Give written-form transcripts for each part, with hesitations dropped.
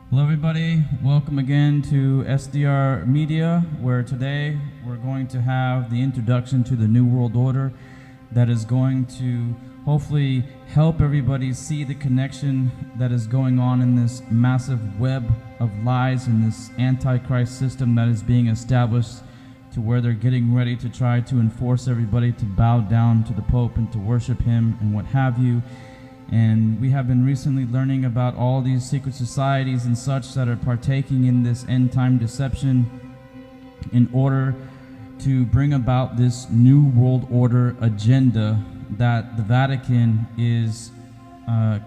Hello everybody, welcome again to SDRMEDIA, where today we're going to have the introduction to the New World Order that is going to hopefully help everybody see the connection that is going on in this massive web of lies and this antichrist system that is being established, to where they're getting ready to try to enforce everybody to bow down to the Pope and to worship him and what have you. And we have been recently learning about all these secret societies and such that are partaking in this end-time deception in order to bring about this New World Order agenda that the Vatican is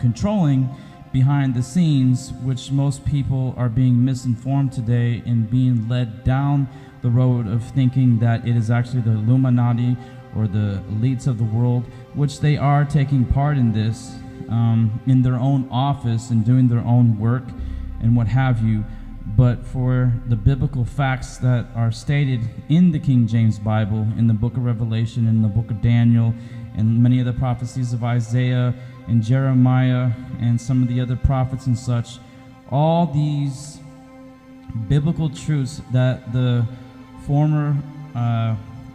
controlling behind the scenes, which most people are being misinformed today and being led down the road of thinking that it is actually the Illuminati or the elites of the world, which they are taking part in this in their own office and doing their own work and what have you. But for the biblical facts that are stated in the King James Bible, in the book of Revelation, in the book of Daniel, and many of the prophecies of Isaiah and Jeremiah and some of the other prophets and such, all these biblical truths that the former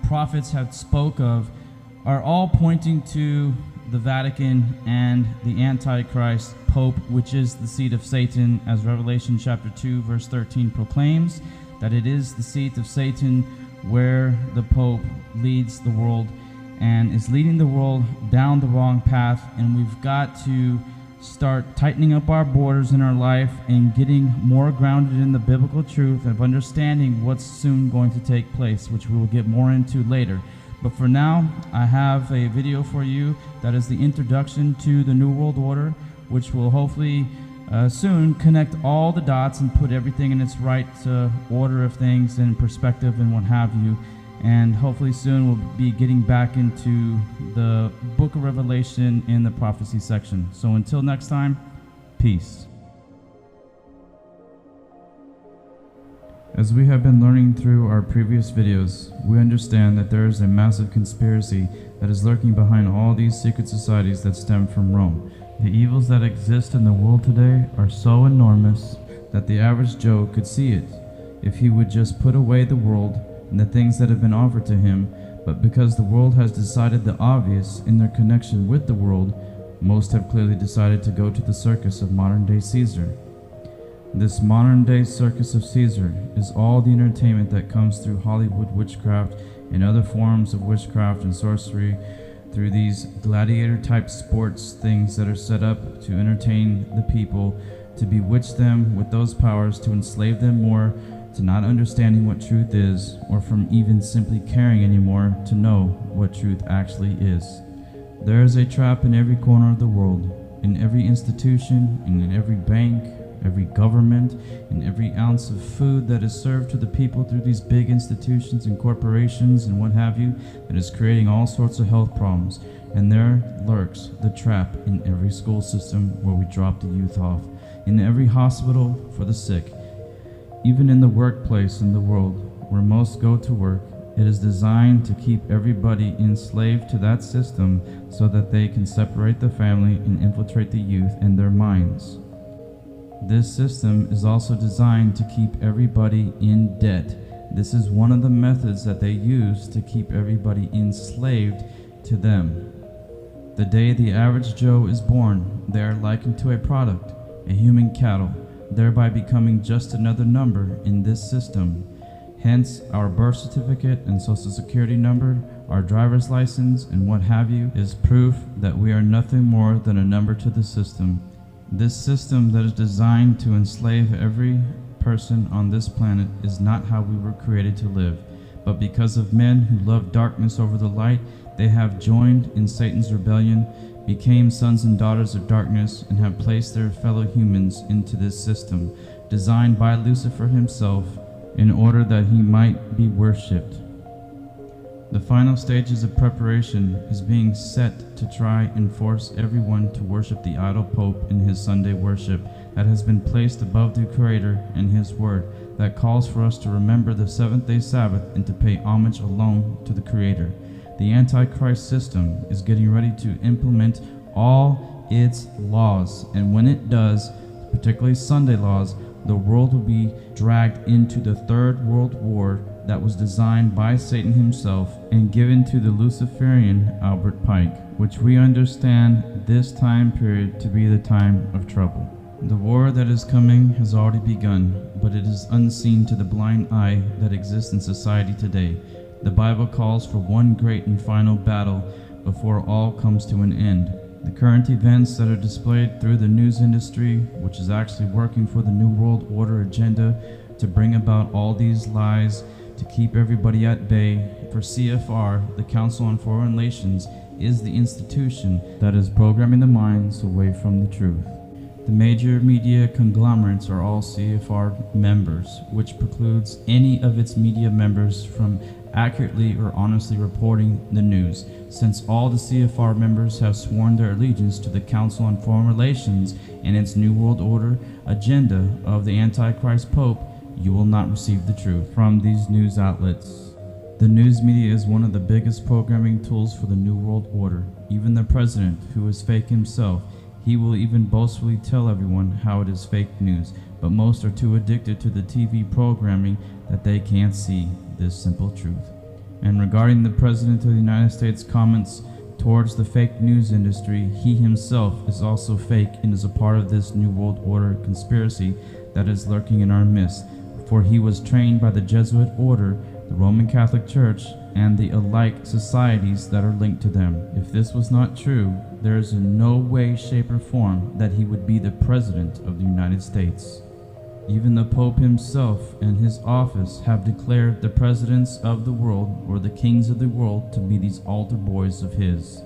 prophets have spoke of are all pointing to the Vatican and the Antichrist Pope, which is the seat of Satan, as Revelation chapter 2 verse 13 proclaims, that it is the seat of Satan where the Pope leads the world and is leading the world down the wrong path. And we've got to start tightening up our borders in our life and getting more grounded in the biblical truth of understanding what's soon going to take place, which we will get more into later. But for now, I have a video for you that is the introduction to the New World Order, which will hopefully soon connect all the dots and put everything in its right order of things and perspective and what have you. And hopefully soon we'll be getting back into the book of Revelation in the prophecy section. So until next time, peace. As we have been learning through our previous videos, we understand that there is a massive conspiracy that is lurking behind all these secret societies that stem from Rome. The evils that exist in the world today are so enormous that the average Joe could see it if he would just put away the world and the things that have been offered to him. But because the world has decided the obvious in their connection with the world, most have clearly decided to go to the circus of modern-day Caesar. This modern-day circus of Caesar is all the entertainment that comes through Hollywood witchcraft and other forms of witchcraft and sorcery, through these gladiator-type sports things that are set up to entertain the people, to bewitch them with those powers, to enslave them more, to not understanding what truth is, or from even simply caring anymore to know what truth actually is. There is a trap in every corner of the world, in every institution, and in every bank, every government, and every ounce of food that is served to the people through these big institutions and corporations and what have you, that is creating all sorts of health problems. And there lurks the trap in every school system where we drop the youth off, in every hospital for the sick, even in the workplace in the world where most go to work. It is designed to keep everybody enslaved to that system so that they can separate the family and infiltrate the youth and their minds. This system is also designed to keep everybody in debt. This is one of the methods that they use to keep everybody enslaved to them. The day the average Joe is born, they are likened to a product, a human cattle, thereby becoming just another number in this system. Hence, our birth certificate and social security number, our driver's license, and what have you, is proof that we are nothing more than a number to the system. This system that is designed to enslave every person on this planet is not how we were created to live. But because of men who love darkness over the light, they have joined in Satan's rebellion, became sons and daughters of darkness, and have placed their fellow humans into this system, designed by Lucifer himself, in order that he might be worshipped. The final stages of preparation is being set to try and force everyone to worship the idol Pope in his Sunday worship that has been placed above the Creator and his word, that calls for us to remember the seventh-day Sabbath and to pay homage alone to the Creator. The Antichrist system is getting ready to implement all its laws, and when it does, particularly Sunday laws, the world will be dragged into the Third World War that was designed by Satan himself and given to the Luciferian Albert Pike, which we understand this time period to be the time of trouble. The war that is coming has already begun, but it is unseen to the blind eye that exists in society today. The Bible calls for one great and final battle before all comes to an end. The current events that are displayed through the news industry, which is actually working for the New World Order agenda to bring about all these lies, to keep everybody at bay. For CFR, the Council on Foreign Relations, is the institution that is programming the minds away from the truth. The major media conglomerates are all CFR members, which precludes any of its media members from accurately or honestly reporting the news. Since all the CFR members have sworn their allegiance to the Council on Foreign Relations and its New World Order agenda of the Antichrist Pope, you will not receive the truth from these news outlets. The news media is one of the biggest programming tools for the New World Order. Even the president, who is fake himself, he will even boastfully tell everyone how it is fake news, but most are too addicted to the TV programming that they can't see this simple truth. And regarding the President of the United States' comments towards the fake news industry, he himself is also fake and is a part of this New World Order conspiracy that is lurking in our midst, for he was trained by the Jesuit order, the Roman Catholic Church, and the alike societies that are linked to them. If this was not true, there is in no way, shape, or form that he would be the President of the United States. Even the Pope himself and his office have declared the presidents of the world, or the kings of the world, to be these altar boys of his.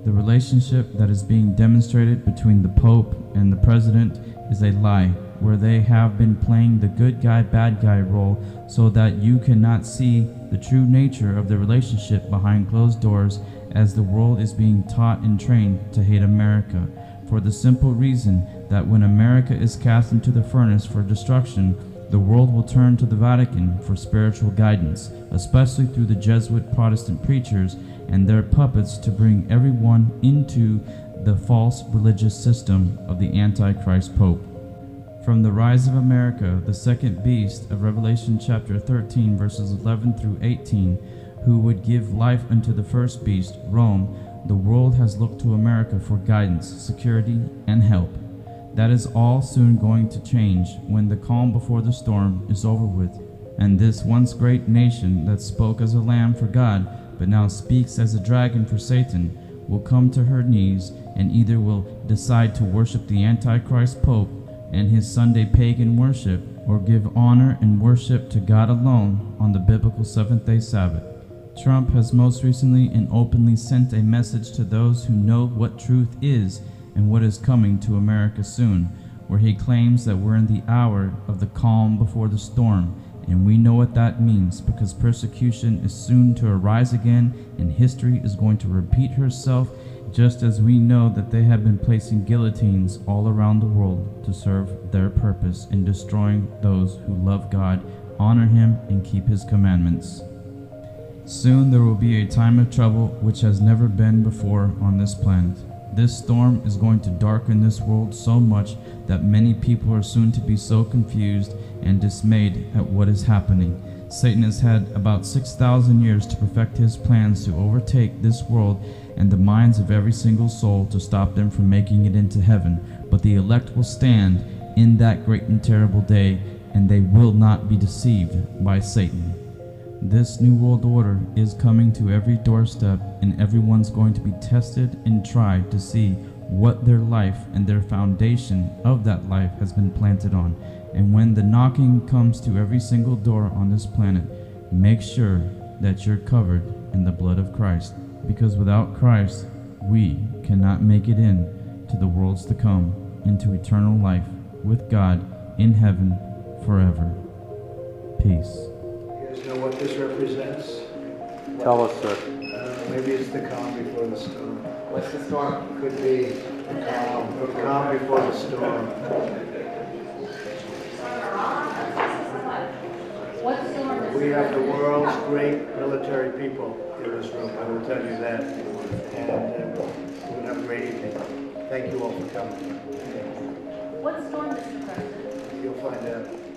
The relationship that is being demonstrated between the Pope and the President is a lie, where they have been playing the good guy, bad guy role so that you cannot see the true nature of the relationship behind closed doors, as the world is being taught and trained to hate America, for the simple reason that when America is cast into the furnace for destruction, the world will turn to the Vatican for spiritual guidance, especially through the Jesuit Protestant preachers and their puppets, to bring everyone into the false religious system of the Antichrist Pope. From the rise of America, the second beast of Revelation chapter 13 verses 11 through 18, who would give life unto the first beast, Rome, the world has looked to America for guidance, security, and help. That is all soon going to change when the calm before the storm is over with, and this once great nation that spoke as a lamb for God, but now speaks as a dragon for Satan, will come to her knees and either will decide to worship the Antichrist Pope and his Sunday pagan worship, or give honor and worship to God alone on the biblical seventh-day Sabbath. Trump has most recently and openly sent a message to those who know what truth is and what is coming to America soon, where he claims that we're in the hour of the calm before the storm, and we know what that means, because persecution is soon to arise again and history is going to repeat herself, just as we know that they have been placing guillotines all around the world to serve their purpose in destroying those who love God, honor him, and keep his commandments. Soon there will be a time of trouble which has never been before on this planet. This storm is going to darken this world so much that many people are soon to be so confused and dismayed at what is happening. Satan has had about 6,000 years to perfect his plans to overtake this world and the minds of every single soul, to stop them from making it into heaven. But the elect will stand in that great and terrible day, and they will not be deceived by Satan. This New World Order is coming to every doorstep, and everyone's going to be tested and tried to see what their life and their foundation of that life has been planted on. And when the knocking comes to every single door on this planet, make sure that you're covered in the blood of Christ, because without Christ, we cannot make it in to the worlds to come, into eternal life with God in heaven forever. Peace. You guys know what this represents? Tell us, sir. Maybe it's the calm before the storm. What's the storm? Could be the calm before the storm. What storm is We have the world's great military people in this room, I will tell you that. And we'll have a great evening. Thank you all for coming. What storm, Mr. President? You'll find out.